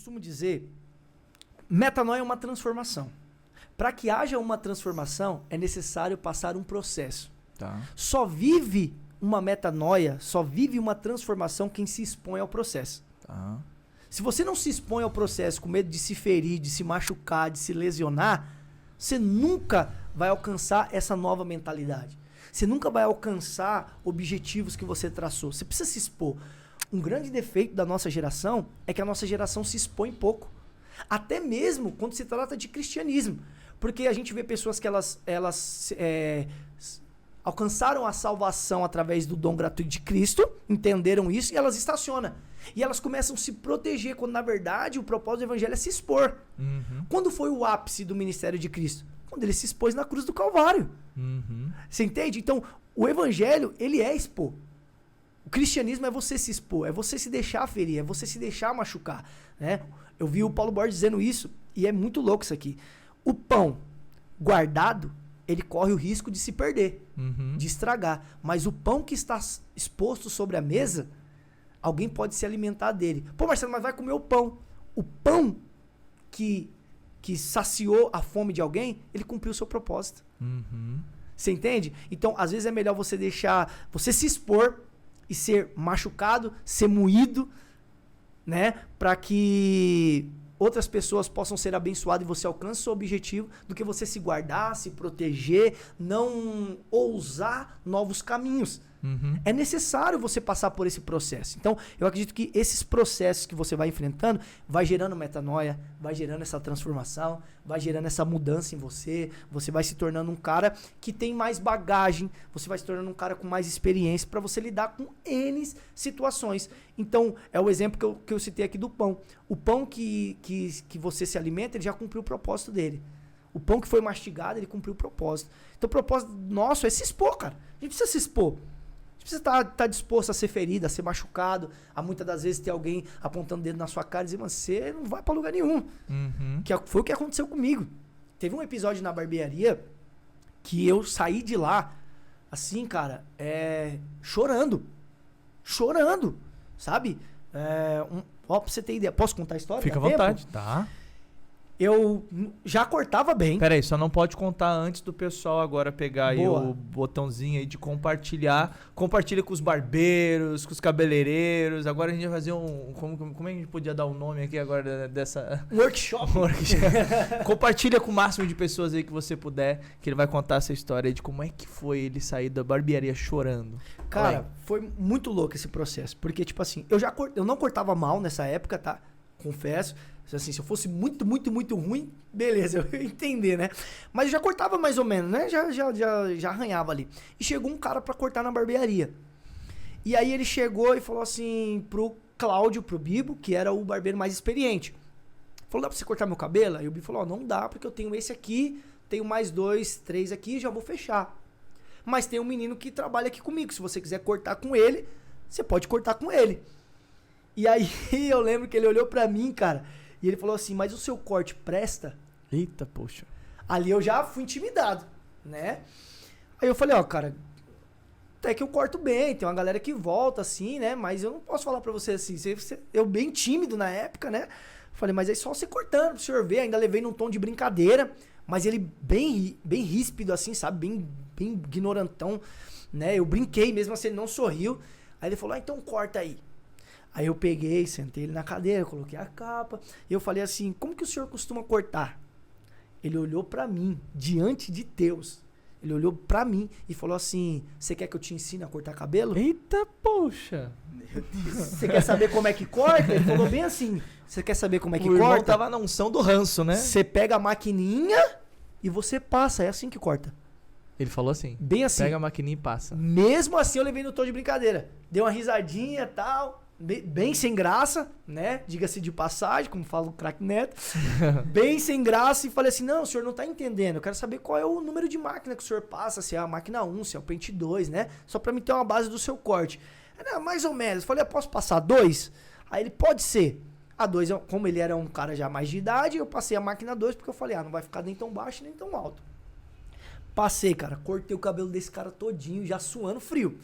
costumo dizer, metanoia é uma transformação. Para que haja uma transformação, é necessário passar um processo. Tá. Só vive uma metanoia, só vive uma transformação quem se expõe ao processo. Tá. Se você não se expõe ao processo com medo de se ferir, de se machucar, de se lesionar, você nunca vai alcançar essa nova mentalidade. Você nunca vai alcançar objetivos que você traçou. Você precisa se expor. Um grande defeito da nossa geração é que a nossa geração se expõe pouco. Até mesmo quando se trata de cristianismo. Porque a gente vê pessoas que elas alcançaram a salvação através do dom gratuito de Cristo, entenderam isso e elas estacionam. E elas começam a se proteger, quando na verdade o propósito do evangelho é se expor. Uhum. Quando foi o ápice do ministério de Cristo? Quando ele se expôs na cruz do Calvário. Uhum. Você entende? Então, o evangelho, ele é expor. O cristianismo é você se expor, é você se deixar ferir, é você se deixar machucar, né? Eu vi o Paulo Borges dizendo isso, e é muito louco isso aqui. O pão guardado, ele corre o risco de se perder, Uhum. de estragar. Mas o pão que está exposto sobre a mesa, alguém pode se alimentar dele. Pô, Marcelo, mas vai comer o pão. O pão que saciou a fome de alguém, ele cumpriu o seu propósito. Uhum. Você entende? Então, às vezes é melhor você deixar, você se expor e ser machucado, ser moído, né? Para que outras pessoas possam ser abençoadas e você alcance o seu objetivo, do que você se guardar, se proteger, não ousar novos caminhos. Uhum. É necessário você passar por esse processo. Então, eu acredito que esses processos que você vai enfrentando, vai gerando metanoia, vai gerando essa transformação, vai gerando essa mudança em você, você vai se tornando um cara que tem mais bagagem, você vai se tornando um cara com mais experiência para você lidar com N situações. Então, é o exemplo que eu citei aqui do pão. O pão que você se alimenta, ele já cumpriu o propósito dele. O pão que foi mastigado, ele cumpriu o propósito. Então, o propósito nosso é se expor, cara. A gente precisa se expor. Você precisa estar disposto a ser ferido, a ser machucado, a muitas das vezes ter alguém apontando o dedo na sua cara e dizer, mano, você não vai pra lugar nenhum. Uhum. Que foi o que aconteceu comigo. Teve um episódio na barbearia que eu saí de lá, assim, cara, chorando. Chorando, sabe? Ó, pra você ter ideia. Posso contar a história? Fica à Dá tempo? vontade. Tá. Eu já cortava bem. Peraí, só não pode contar antes do pessoal agora pegar aí Boa. o botãozinho aí de compartilhar. Compartilha com os barbeiros, com os cabeleireiros. Agora a gente vai fazer um... Como é que a gente podia dar o nome aqui agora dessa... Workshop. Compartilha com o máximo de pessoas aí que você puder, que ele vai contar essa história aí de como é que foi ele sair da barbearia chorando. Cara, foi muito louco esse processo. Porque, tipo assim, eu não cortava mal nessa época, tá? Confesso. Assim, se eu fosse muito, muito, muito ruim, beleza, eu ia entender, né? Mas eu já cortava mais ou menos, né? Já arranhava ali. E chegou um cara pra cortar na barbearia. E aí ele chegou e falou assim pro Cláudio, pro Bibo, que era o barbeiro mais experiente. Falou, dá pra você cortar meu cabelo? Aí o Bibo falou, não dá, porque eu tenho esse aqui, tenho mais 2, 3 aqui e já vou fechar. Mas tem um menino que trabalha aqui comigo, se você quiser cortar com ele, você pode cortar com ele. E aí eu lembro que ele olhou pra mim, cara, e ele falou assim, mas o seu corte presta? Eita, poxa. Ali eu já fui intimidado, né? Aí eu falei, ó, cara, até que eu corto bem, tem uma galera que volta assim, né? Mas eu não posso falar pra você assim, eu bem tímido na época, né? Falei, mas aí só você cortando pro senhor ver, ainda levei num tom de brincadeira, mas ele bem ríspido assim, sabe? Bem ignorantão, né? Eu brinquei mesmo assim, ele não sorriu. Aí ele falou, ah, então corta aí. Aí eu peguei, sentei ele na cadeira, coloquei a capa, e eu falei assim, como que o senhor costuma cortar? Ele olhou pra mim, diante de Deus. Ele olhou pra mim e falou assim, você quer que eu te ensine a cortar cabelo? Eita, poxa. Você quer saber como é que corta? Ele falou bem assim, você quer saber como é que O irmão corta? tava na unção do ranço, né? Você pega a maquininha e você passa, é assim que corta. Ele falou assim. Bem assim. Pega a maquininha e passa. Mesmo assim eu levei no tom de brincadeira. Deu uma risadinha e tal, bem sem graça, né? Diga-se de passagem, como fala o craque Neto. Bem sem graça e falei assim, não, o senhor não tá entendendo. Eu quero saber qual é o número de máquina que o senhor passa, se é a máquina 1, se é o pente 2, né? Só pra mim ter uma base do seu corte. Não, mais ou menos. Eu falei, eu posso passar 2? Aí ele, pode ser. A 2, como ele era um cara já mais de idade, eu passei a máquina 2 porque eu falei, não vai ficar nem tão baixo nem tão alto. Passei, cara, cortei o cabelo desse cara todinho, já suando frio.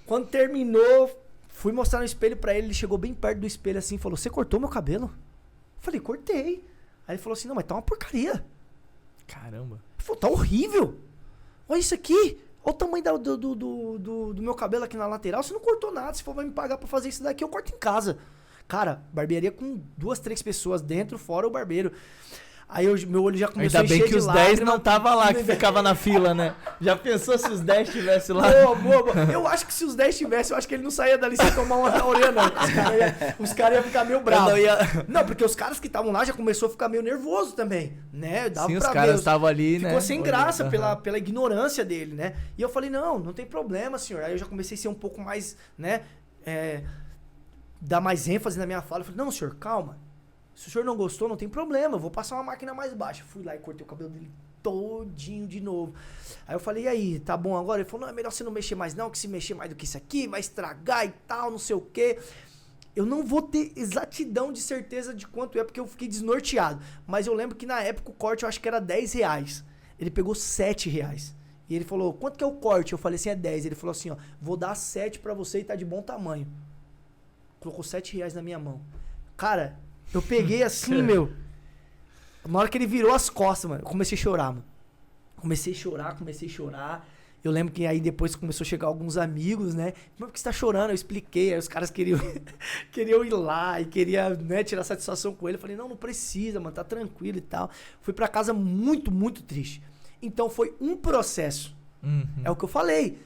Quando terminou, fui mostrar no espelho pra ele, ele chegou bem perto do espelho assim e falou, você cortou meu cabelo? Falei, cortei. Aí ele falou assim, não, mas tá uma porcaria. Caramba. Ele falou, tá horrível. Olha isso aqui. Olha o tamanho do meu cabelo aqui na lateral. Você não cortou nada. Se for vai me pagar pra fazer isso daqui, eu corto em casa. Cara, barbearia com 2, 3 pessoas dentro, fora o barbeiro. Aí meu olho já começou a encher de Ainda bem que os 10 não tava lá, que ficava na fila, né? Já pensou se os 10 estivessem lá? Boa. Eu acho que se os 10 tivessem, eu acho que ele não saía dali sem tomar uma orelha, não. Os caras iam ficar meio bravos. Não, porque os caras que estavam lá já começou a ficar meio nervoso também, né? Dava sim, pra os caras ver. estavam ali, né? Ficou sem graça pela ignorância dele, né? E eu falei, não tem problema, senhor. Aí eu já comecei a ser um pouco mais, né? Dar mais ênfase na minha fala. Eu falei, não, senhor, calma. Se o senhor não gostou, não tem problema, eu vou passar uma máquina mais baixa. Fui lá e cortei o cabelo dele todinho de novo. Aí eu falei, e aí, tá bom agora? Ele falou, não, é melhor você não mexer mais não, que se mexer mais do que isso aqui, vai estragar e tal, não sei o quê. Eu não vou ter exatidão de certeza de quanto é, porque eu fiquei desnorteado. Mas eu lembro que na época o corte eu acho que era R$10. Ele pegou R$7. E ele falou, quanto que é o corte? Eu falei assim, é 10. Ele falou assim, ó, vou dar 7 pra você e tá de bom tamanho. Colocou R$7 na minha mão. Cara... Eu peguei assim, meu. Na hora que ele virou as costas, mano, eu comecei a chorar, mano. Comecei a chorar. Eu lembro que aí depois começou a chegar alguns amigos, né? Mas por que você tá chorando? Eu expliquei. Aí os caras queriam ir lá e queriam, né, tirar satisfação com ele. Eu falei, não precisa, mano, tá tranquilo e tal. Fui pra casa muito, muito triste. Então foi um processo. É o que eu falei.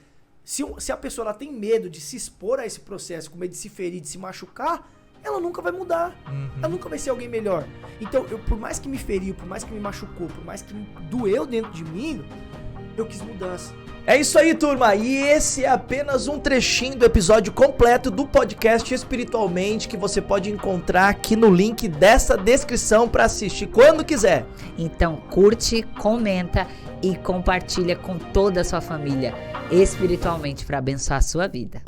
Se a pessoa ela tem medo de se expor a esse processo, com medo de se ferir, de se machucar, ela nunca vai mudar. Ela nunca vai ser alguém melhor. Então, por mais que me feriu, por mais que me machucou, por mais que me doeu dentro de mim, eu quis mudança. É isso aí, turma. E esse é apenas um trechinho do episódio completo do podcast Espiritualmente, que você pode encontrar aqui no link dessa descrição para assistir quando quiser. Então, curte, comenta e compartilha com toda a sua família espiritualmente para abençoar a sua vida.